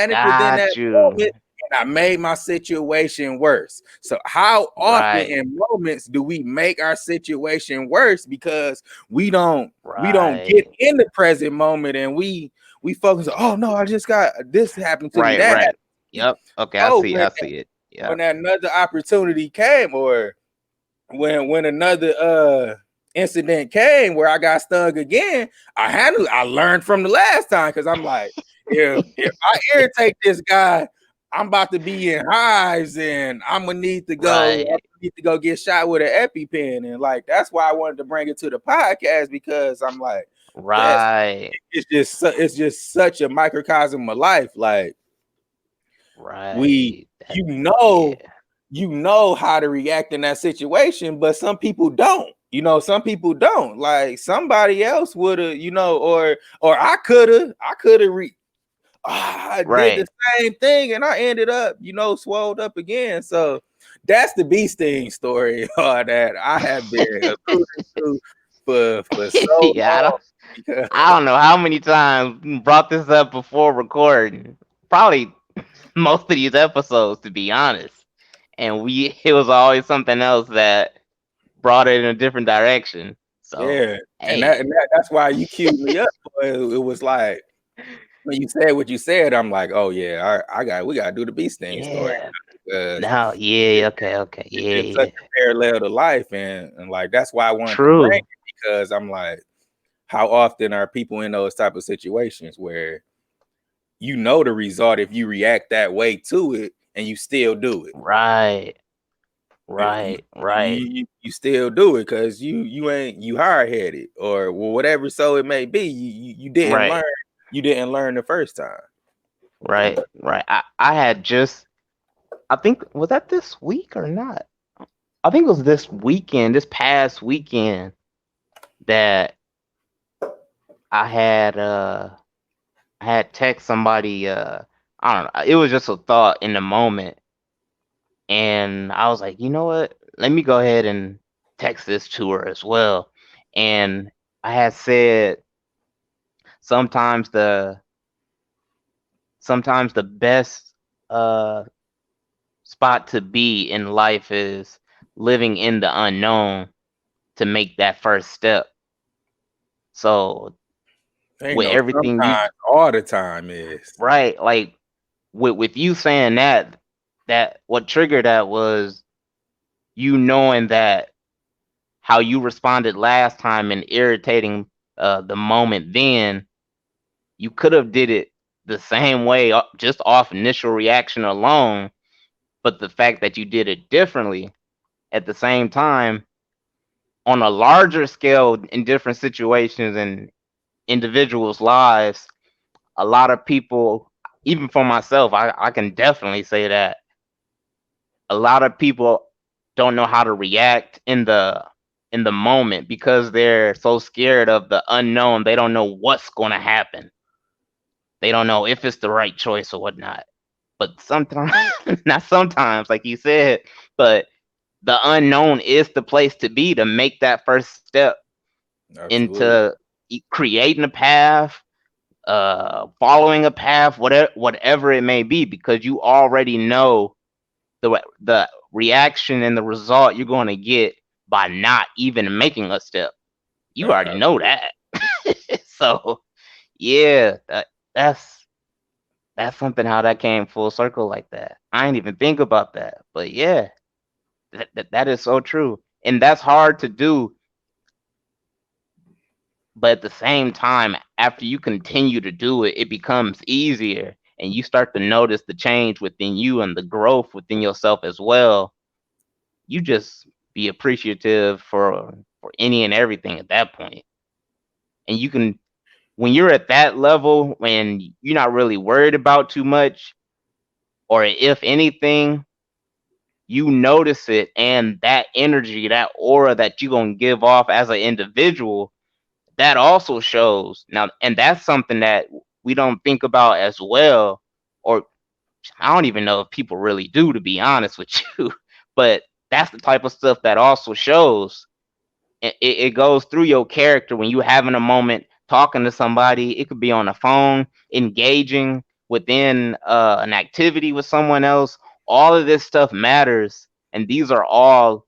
Got you. moment and I made my situation worse. So how often Right, in moments do we make our situation worse because we don't get right, in the present moment and we focus on, oh no, I just got this happened to me, right, that happened right. to me. Yep. Okay, I So see. I see it. when Yep. that another opportunity came or when another incident came where I got stung again, I learned from the last time because I'm like, if I irritate this guy, I'm about to be in hives and I'm gonna Right, need to go get shot with an EpiPen. And like that's why I wanted to bring it to the podcast because I'm like, that's right, it's just such a microcosm of life. Like we right. That, you yeah. know how to react in that situation, but some people don't. Some people don't. Like somebody else would have, or I did the Right. same thing and I ended up, swelled up again. So that's the bee sting story that I have been alluding to for so Yeah, long. Because I don't know how many times we brought this up before recording. Probably most of these episodes, to be honest. And it was always something else that brought it in a different direction. So, yeah, hey, that's why you queued me up. It was like when you said what you said, I'm like, oh yeah, we gotta do the bee sting story. yeah, because Now, yeah, okay, okay, it's yeah, such yeah. a parallel to life, and like that's why I wanted to bring True. it because I'm like, how often are people in those type of situations where you know the result if you react that way to it and you still do it? Right, You right, right, you still do it because you ain't you hard headed or whatever so it may be. You didn't right, learn. You didn't learn the first time. right, right. I had just, I think, was that this week or not? I think it was this weekend, this past weekend, that I had I had text somebody, I don't know, it was just a thought in the moment, and I was like, you know what? Let me go ahead and text this to her as well. And I had said sometimes the sometimes the best uh spot to be in life is living in the unknown to make that first step. So Ain't with no everything you sometimes all the time is. right, like with you saying that, that what triggered that was you knowing that how you responded last time and irritating the moment then, you could have did it the same way just off initial reaction alone, but the fact that you did it differently at the same time on a larger scale in different situations and individuals' lives, a lot of people, even for myself, I can definitely say that a lot of people don't know how to react in the moment because they're so scared of the unknown. They don't know what's going to happen. They don't know if it's the right choice or whatnot. But sometimes, not sometimes, like you said, but the unknown is the place to be to make that first step Absolutely. into creating a path, following a path, whatever it may be, because you already know the reaction and the result you're going to get by not even making a step. You already know Absolutely. that. So yeah, that's that's something how that came full circle like that. I didn't even think about that, but yeah, that is so true, and that's hard to do. But at the same time, after you continue to do it, it becomes easier, and you start to notice the change within you and the growth within yourself as well. You just be appreciative for any and everything at that point. And you can, when you're at that level, when you're not really worried about too much, or if anything, you notice it, and that energy, that aura that you're gonna give off as an individual, that also shows now, and that's something that we don't think about as well, or I don't even know if people really do, to be honest with you. But that's the type of stuff that also shows. It goes through your character when you having a moment talking to somebody. It could be on the phone, engaging within an activity with someone else. All of this stuff matters, and these are all.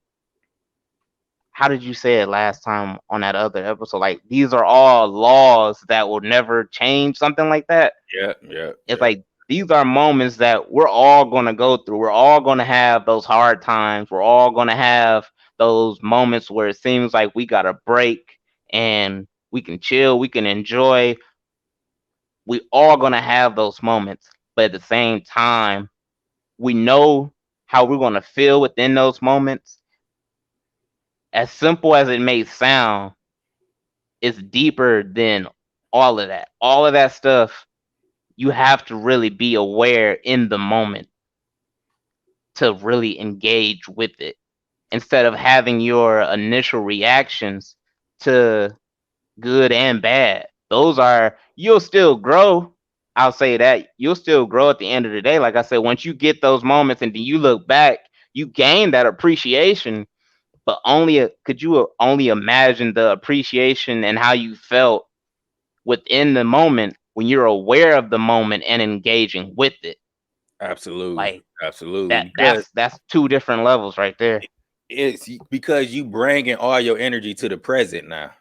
How did you say it last time on that other episode? Like these are all laws that will never change. Something like that. Yeah, yeah, It's yeah. like these are moments that we're all gonna go through. We're all gonna have those hard times. We're all gonna have those moments where it seems like we got a break and we can chill, we can enjoy. We all gonna have those moments, but at the same time, we know how we're gonna feel within those moments. As simple as it may sound, it's deeper than all of that. All of that stuff, you have to really be aware in the moment to really engage with it instead of having your initial reactions to good and bad. Those are, you'll still grow. I'll say that you'll still grow at the end of the day. Like I said, once you get those moments and then you look back, you gain that appreciation. But could you only imagine the appreciation and how you felt within the moment when you're aware of the moment and engaging with it? Absolutely. Like Absolutely. that. Because That's two different levels right there. it's because you bringing all your energy to the present now.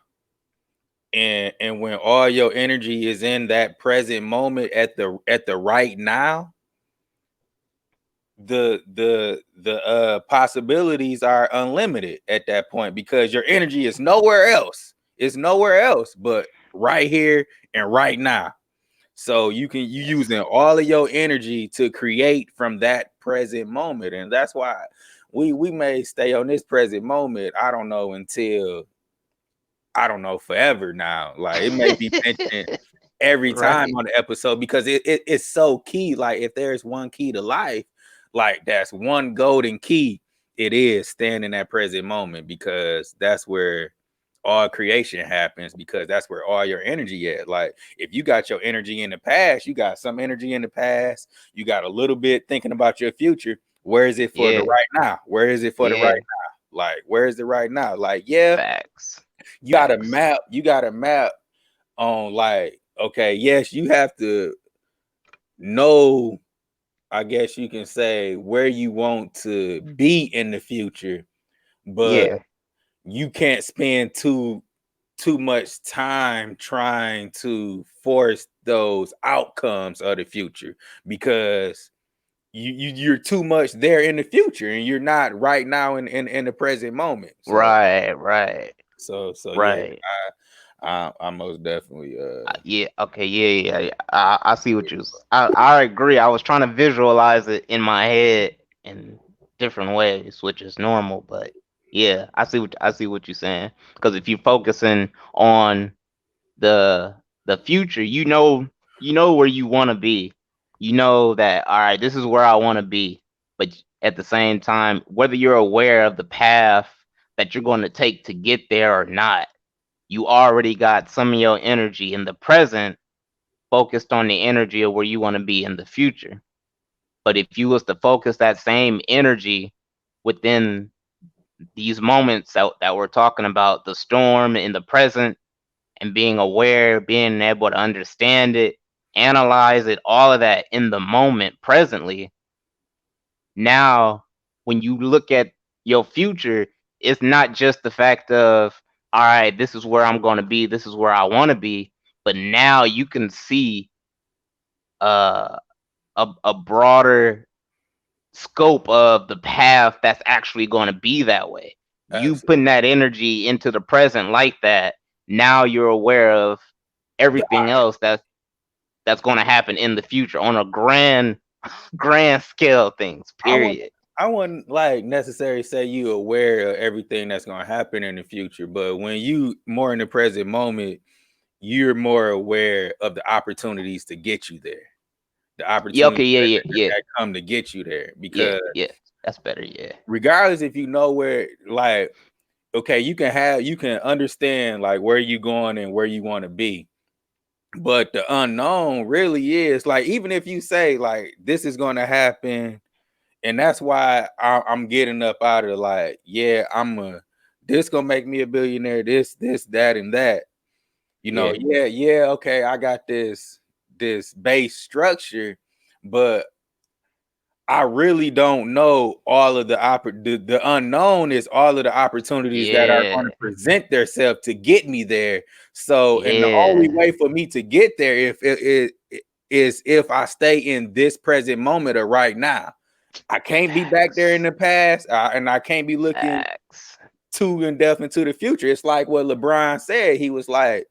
And when all your energy is in that present moment at the right now, the possibilities are unlimited at that point because your energy is nowhere else. It's nowhere else but right here and right now. So you Yes. using all of your energy to create from that present moment, and that's why we may stay on this present moment. I don't know until I don't know forever now. Like it may be mentioned every time Right. on the episode because it's so key. Like if there's one key to life, like that's one golden key. It is staying in that present moment because that's where all creation happens because that's where all your energy at. Like if you got your energy in the past, you got some energy in the past, you got a little bit thinking about your future. Where is it for the Yeah. right now? Where is it for the right Yeah. now? Like where is it right now? Like yeah, Facts. Facts. you got a map on like okay, yes, you have to know, I guess you can say where you want to be in the future, but Yeah. you can't spend too much time trying to force those outcomes of the future because you're too much there in the future and you're not right now in the present moment. So Right. Right. yeah, Right. I most definitely Yeah. Okay. Yeah. Yeah. Yeah. I see what you. I agree. I was trying to visualize it in my head in different ways, which is normal. But yeah, I see what you're saying. Because if you're focusing on the future, you know where you want to be. You know that all right, this is where I want to be. But at the same time, whether you're aware of the path that you're going to take to get there or not, you already got some of your energy in the present focused on the energy of where you want to be in the future. But if you was to focus that same energy within these moments that we're talking about, the storm in the present, and being aware, being able to understand it, analyze it, all of that in the moment presently, now when you look at your future, it's not just the fact of, all right, this is where I'm going to be, this is where I want to be, but now you can see uh, a broader scope of the path that's actually going to be that way. You absolutely putting that energy into the present like that, now you're aware of the everything else that's going to happen in the future on a grand scale of things. I wouldn't Period. I wouldn't like necessarily say you aware of everything that's gonna happen in the future, but when you more in the present moment, you're more aware of the opportunities to get you there. The Yeah. opportunities Okay. Yeah. Yeah. Yeah. that come to get you there. Yeah. Because Yeah. That's better. Yeah. regardless if you know where like okay, you can understand like where you going and where you want to be. But the unknown really is like even if you say like this is gonna happen and that's why I'm getting up out of like, yeah, this gonna make me a billionaire, this, that, and that. You know, Yeah. yeah, okay, I got this base structure, but I really don't know all of the unknown is all of the opportunities that are going Yeah. to present themselves to get me there. So, and the only Yeah. way for me to get there if it is if I stay in this present moment of right now. I can't be back there in Facts. the past, and I can't be looking Facts. too in depth into the future. It's like what LeBron said. He was like,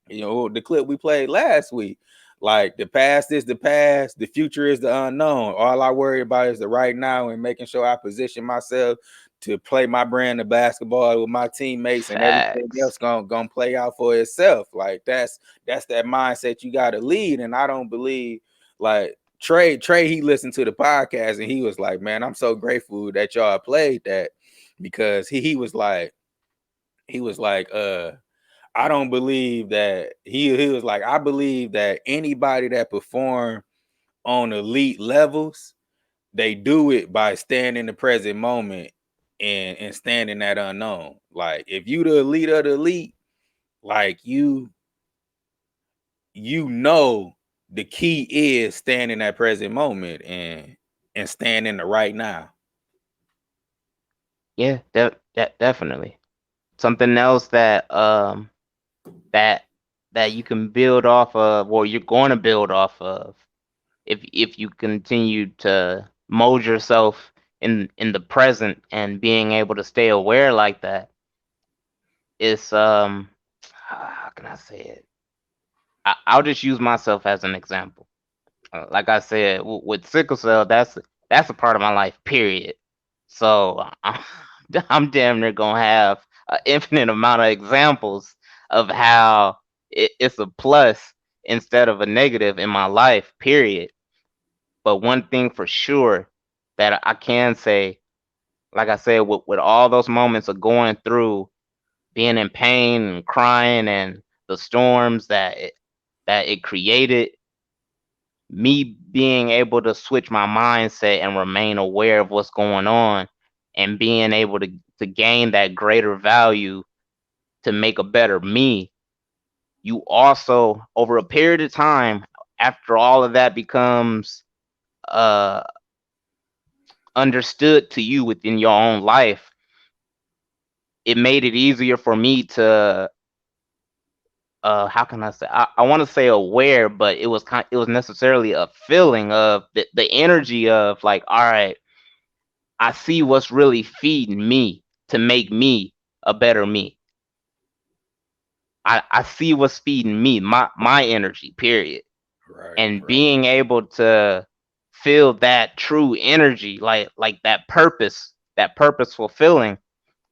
you know, the clip we played last week. Like the past is the past, the future is the unknown. All I worry about is the right now and making sure I position myself to play my brand of basketball with my teammates and everything Facts. else gonna play out for itself. Like that's that mindset you gotta lead. And I don't believe like Trey, he listened to the podcast and he was like, man, I'm so grateful that y'all played that because he was like, I don't believe that he was like, I believe that anybody that perform on elite levels, they do it by staying in the present moment and standing that unknown. Like if you the elite of the elite, like you know the key is staying in that present moment and staying in the right now. Yeah. Definitely. Something else that that you can build off of, or you're going to build off of, if you continue to mold yourself in the present and being able to stay aware like that. It's how can I say it? I'll just use myself as an example. Like I said, with sickle cell, that's a part of my life. Period. So I'm damn near gonna have an infinite amount of examples of how it's a plus instead of a negative in my life. Period. But one thing for sure that I can say, like I said, with all those moments of going through, being in pain and crying, and the storms that it created, me being able to switch my mindset and remain aware of what's going on, and being able to gain that greater value to make a better me, you also, over a period of time, after all of that becomes uh understood to you within your own life, it made it easier for me to how can I say, I want to say aware, but it was necessarily a feeling of the energy of like, all right, I see what's really feeding me to make me a better me. I see what's feeding me, my energy, period. Right, And right. being able to feel that true energy, like that purpose fulfilling,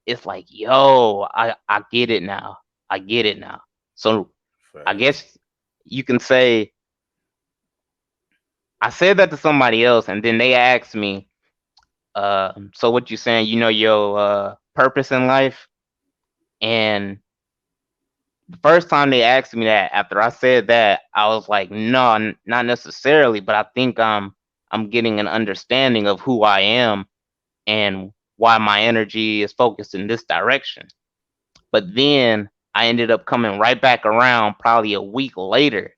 it's like, yo, I get it now. I get it now. So I Facts. guess you can say I said that to somebody else, and then they asked me, so what you saying, you know, your purpose in life? And the first time they asked me that, after I said that, I was like, no, not necessarily, but I think I'm getting an understanding of who I am and why my energy is focused in this direction. But then I ended up coming right back around probably a week later,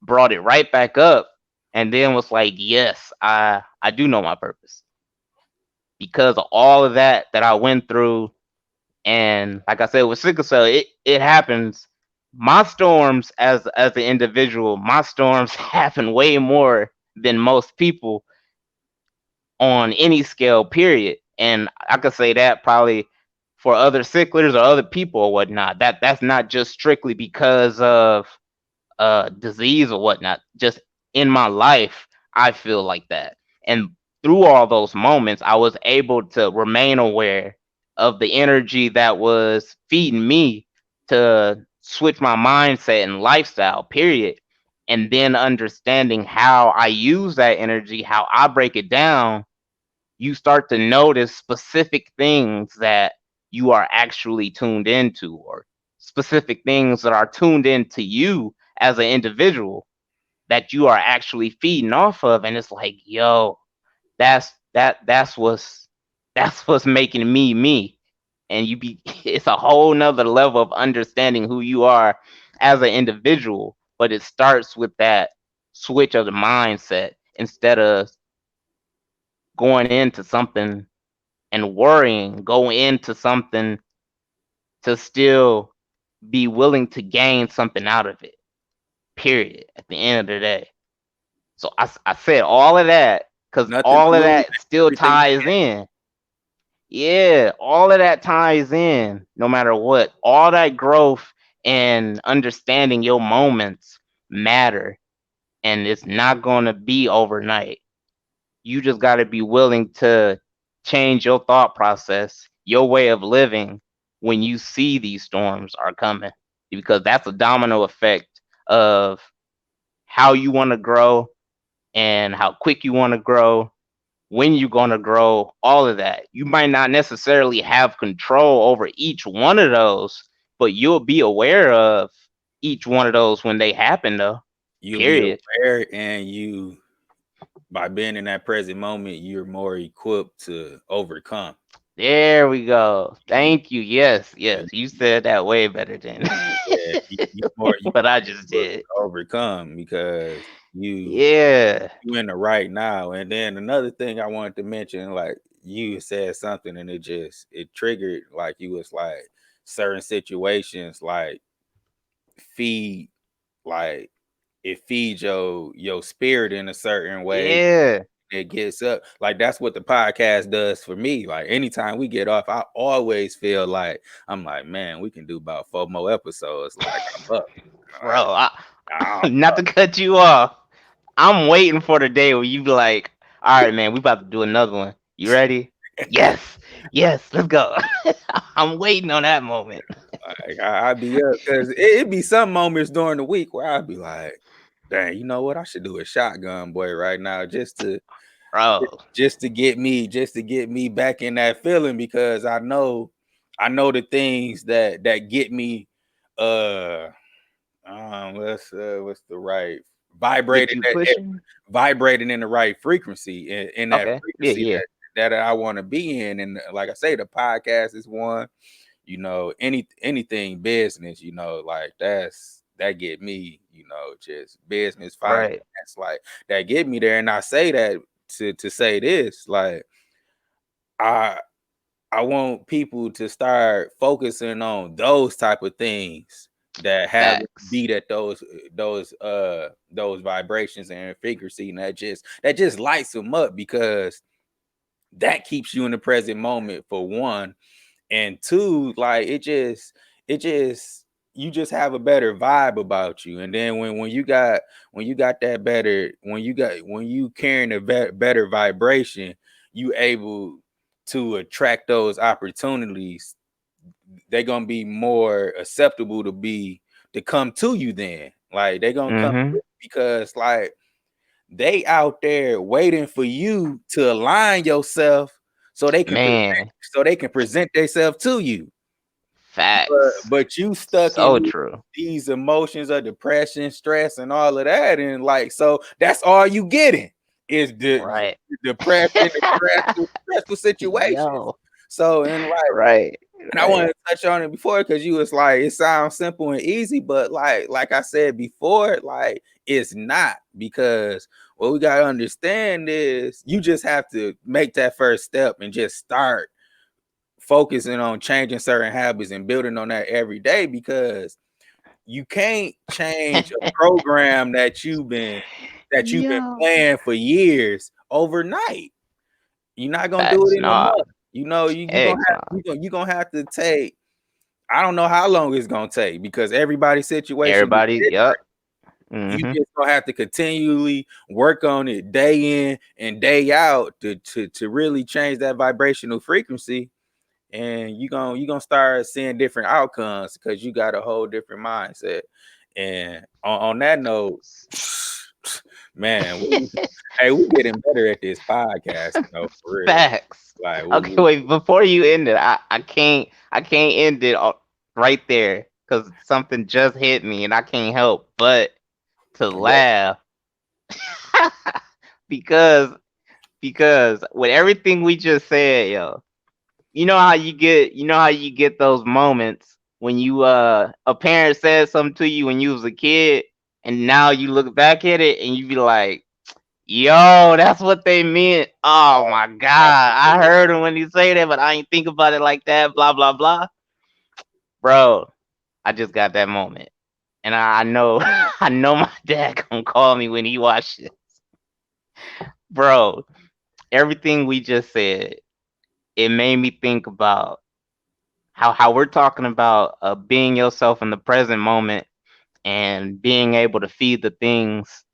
brought it right back up, and then was like, yes, I do know my purpose because of all of that I went through. And like I said, with sickle cell, it happens. My storms as an individual, my storms happen way more than most people on any scale, period. And I could say that probably for other sicklers or other people or whatnot. That's not just strictly because of disease or whatnot. Just in my life, I feel like that. And through all those moments, I was able to remain aware of the energy that was feeding me to switch my mindset and lifestyle, period. And then understanding how I use that energy, how I break it down, you start to notice specific things that you are actually tuned into, or specific things that are tuned into you as an individual that you are actually feeding off of. And it's like, yo, that's what's making me me. And you be it's a whole nother level of understanding who you are as an individual. But it starts with that switch of the mindset, instead of going into something and worrying, go into something to still be willing to gain something out of it, period, at the end of the day. So I said all of that because Nothing to all of lose, that still everything to ties in. Yeah, all of that ties in no matter what. All that growth and understanding your moments matter, and it's not going to be overnight. You just got to be willing to change your thought process, your way of living when you see these storms are coming, because that's a domino effect of how you want to grow and how quick you want to grow, when you're going to grow, all of that. You might not necessarily have control over each one of those, but you'll be aware of each one of those when they happen, though. you'll be Period. aware, and you, by being in that present moment, you're more equipped to overcome. There we go. You, Thank you. Yes, yeah, yes. You said that way better than yeah, you what I more just equipped did. to overcome because Yeah. you in the right now. And then another thing I wanted to mention, like you said something, and it triggered, like you was like certain situations like feed, like it feeds your spirit in a certain way. Yeah. it gets up. Like that's what the podcast does for me. Like anytime we get off, I always feel like I'm like, man, we can do about 4 more episodes. Like I'm up. Bro. Like I'm Not to cut you off. I'm waiting for the day where you be like, all right, man, we about to do another one. You ready? Yes. Yes, let's go. I'm waiting on that moment. like I be up because it be some moments during the week where I'd be like, dang, you know what? I should do a shotgun boy right now Bro. just to get me back in that feeling because I know the things that get me uh what's the right Get vibrating you pushing? vibrating in the right frequency in that Okay. Yeah, frequency yeah. that I want to be in. And like I say, the podcast is one, you know, anything business, you know, like that get me, you know, just business finance, Right. like that get me there. And I say that to say this, like I I want people to start focusing on those type of things that have Facts. beat at those vibrations and frequency, and that just lights them up because that keeps you in the present moment for one, and two, like it just you just have a better vibe about you. And then when you got that better when you carrying a better vibration, you able to attract those opportunities. They're gonna be more acceptable to come to you. Then like they're gonna come Mm-hmm. because like they out there waiting for you to align yourself so Man, they can present themselves to you. facts. But you stuck in So true. these emotions of depression, stress, and all of that, and like so that's all you getting is the Right. depression, the stressful situations. Yo. So and like Right. and I wanted Right. to touch on it before because you was like, it sounds simple and easy, but like I said before, like it's not because what we gotta understand is you just have to make that first step and just start focusing on changing certain habits and building on that every day because you can't change a program that you've been Yo. playing for years overnight. You're not gonna do Facts. it in a Nah. month. You know, Eggs. Nah. you gonna have to take. I don't know how long it's gonna take because everybody's situation is Everybody. different. Yup. You Mm-hmm. just gonna have to continually work on it day in and day out to really change that vibrational frequency, and you gonna start seeing different outcomes because you got a whole different mindset. And on that note, man, hey, we getting better at this podcast, for real. Facts. Like Okay, wait. Before you end it, I can't end it right there because something just hit me and I can't help but to yeah. laugh because with everything we just said, yo, you know how you get those moments when you a parent said something to you when you was a kid and now you look back at it and you be like, yo, that's what they meant. Oh my god, I heard him when he say that, but I ain't think about it like that. Blah blah blah, bro. I just got that moment, and I know, I know my dad gonna call me when he watches, bro. Everything we just said, it made me think about how we're talking about being yourself in the present moment and being able to feed the things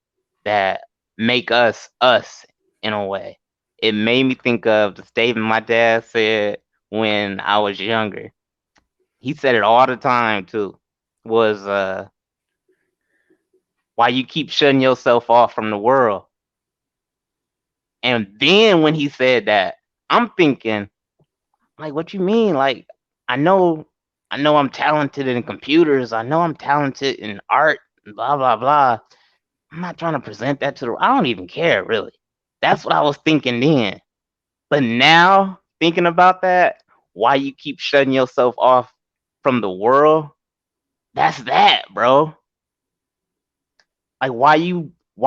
that make us us in a way. It made me think of the statement my dad said when I was younger. He said it all the time too. Was why you keep shutting yourself off from the world. And then when he said that, I'm thinking, like, what you mean? Like, I know I know I'm talented in computers. I know I'm talented in art, blah blah blah. I'm not trying to present that to the I don't even care really. That's what I was thinking then. But now thinking about that, why you keep shutting yourself off from the world? That's that, bro. Like why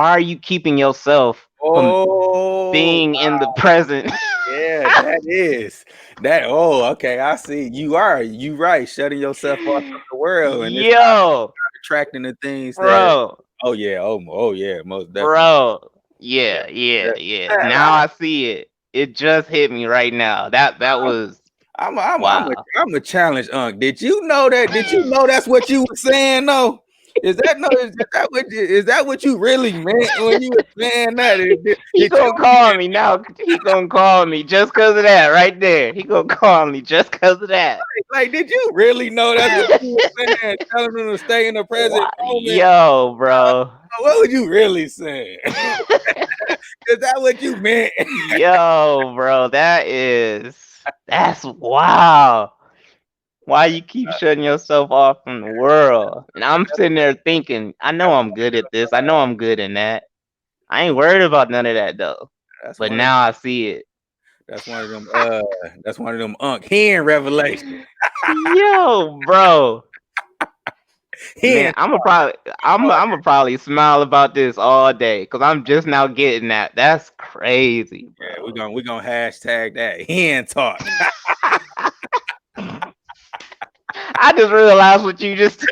are you keeping yourself from Oh, being in the present? yeah, that is that. Oh, okay. I see. You right. Shutting yourself off from the world, and it's not Yo, attracting the things that. bro, Oh yeah. Oh yeah. Most definitely. bro. Yeah, yeah, Yeah. yeah. Now I see it. It just hit me right now. That was wow. I'm a challenge, Unc. Did you know that? Did you know that's what you were saying? No, is that what you really meant when you were saying that? He Did gonna call me now. He gonna call me just cause of that right there. He gonna call me just cause of that. did you really know that's what you were saying? Telling them to stay in the present What? moment. Yo, bro. What were you really saying? Is that what you meant? Yo, bro. That's wow. Why you keep shutting yourself off from the world? And I'm sitting there thinking, I know I'm good at this. I know I'm good in that. I ain't worried about none of that though. That's But one of now I see it. that's one of them that's one of them Unc Hen revelations. Yo, bro. Man, Hen. I'm gonna probably smile about this all day because I'm just now getting that. That's crazy, Yeah, bro. we're gonna hashtag that Hen talk. I just realized what you just.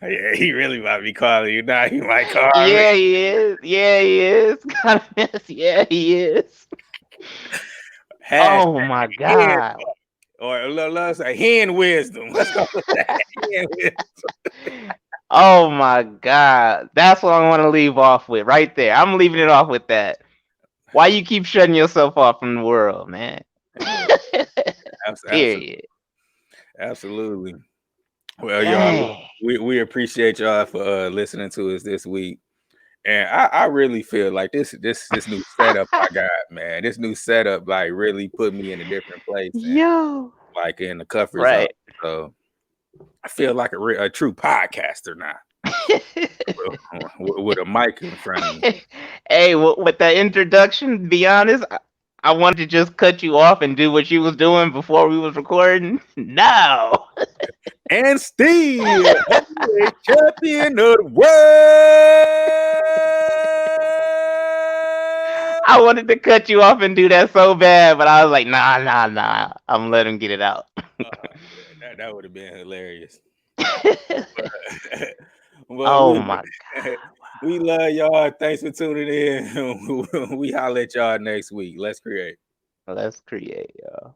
Yeah, he really might be calling you now. He might call me. Yeah, he is. Yeah, he is. Kind of miss. Yeah, he is. Hashtag Oh my Hen god. or let's say Hen wisdom. Let's go with that. Hen wisdom. Oh my god. That's what I want to leave off with right there. I'm leaving it off with that. Why you keep shutting yourself off from the world, man? Yeah, absolutely, Period. absolutely. Well, y'all, Dang. we appreciate y'all for listening to us this week. And I really feel like this new setup I got, man. This new setup like really put me in a different place and Yo. like in the comfort zone. Right. So I feel like a true podcaster now with a mic in front of me. Hey, with that introduction, to be honest, I wanted to just cut you off and do what you was doing before we was recording. No. And still heavyweight champion of the world. I wanted to cut you off and do that so bad, but I was like, nah. I'm gonna let him get it out. That would have been hilarious. Well, Oh my we love y'all. Thanks for tuning in. We holler at y'all next week. Let's create. God. Let's create, y'all.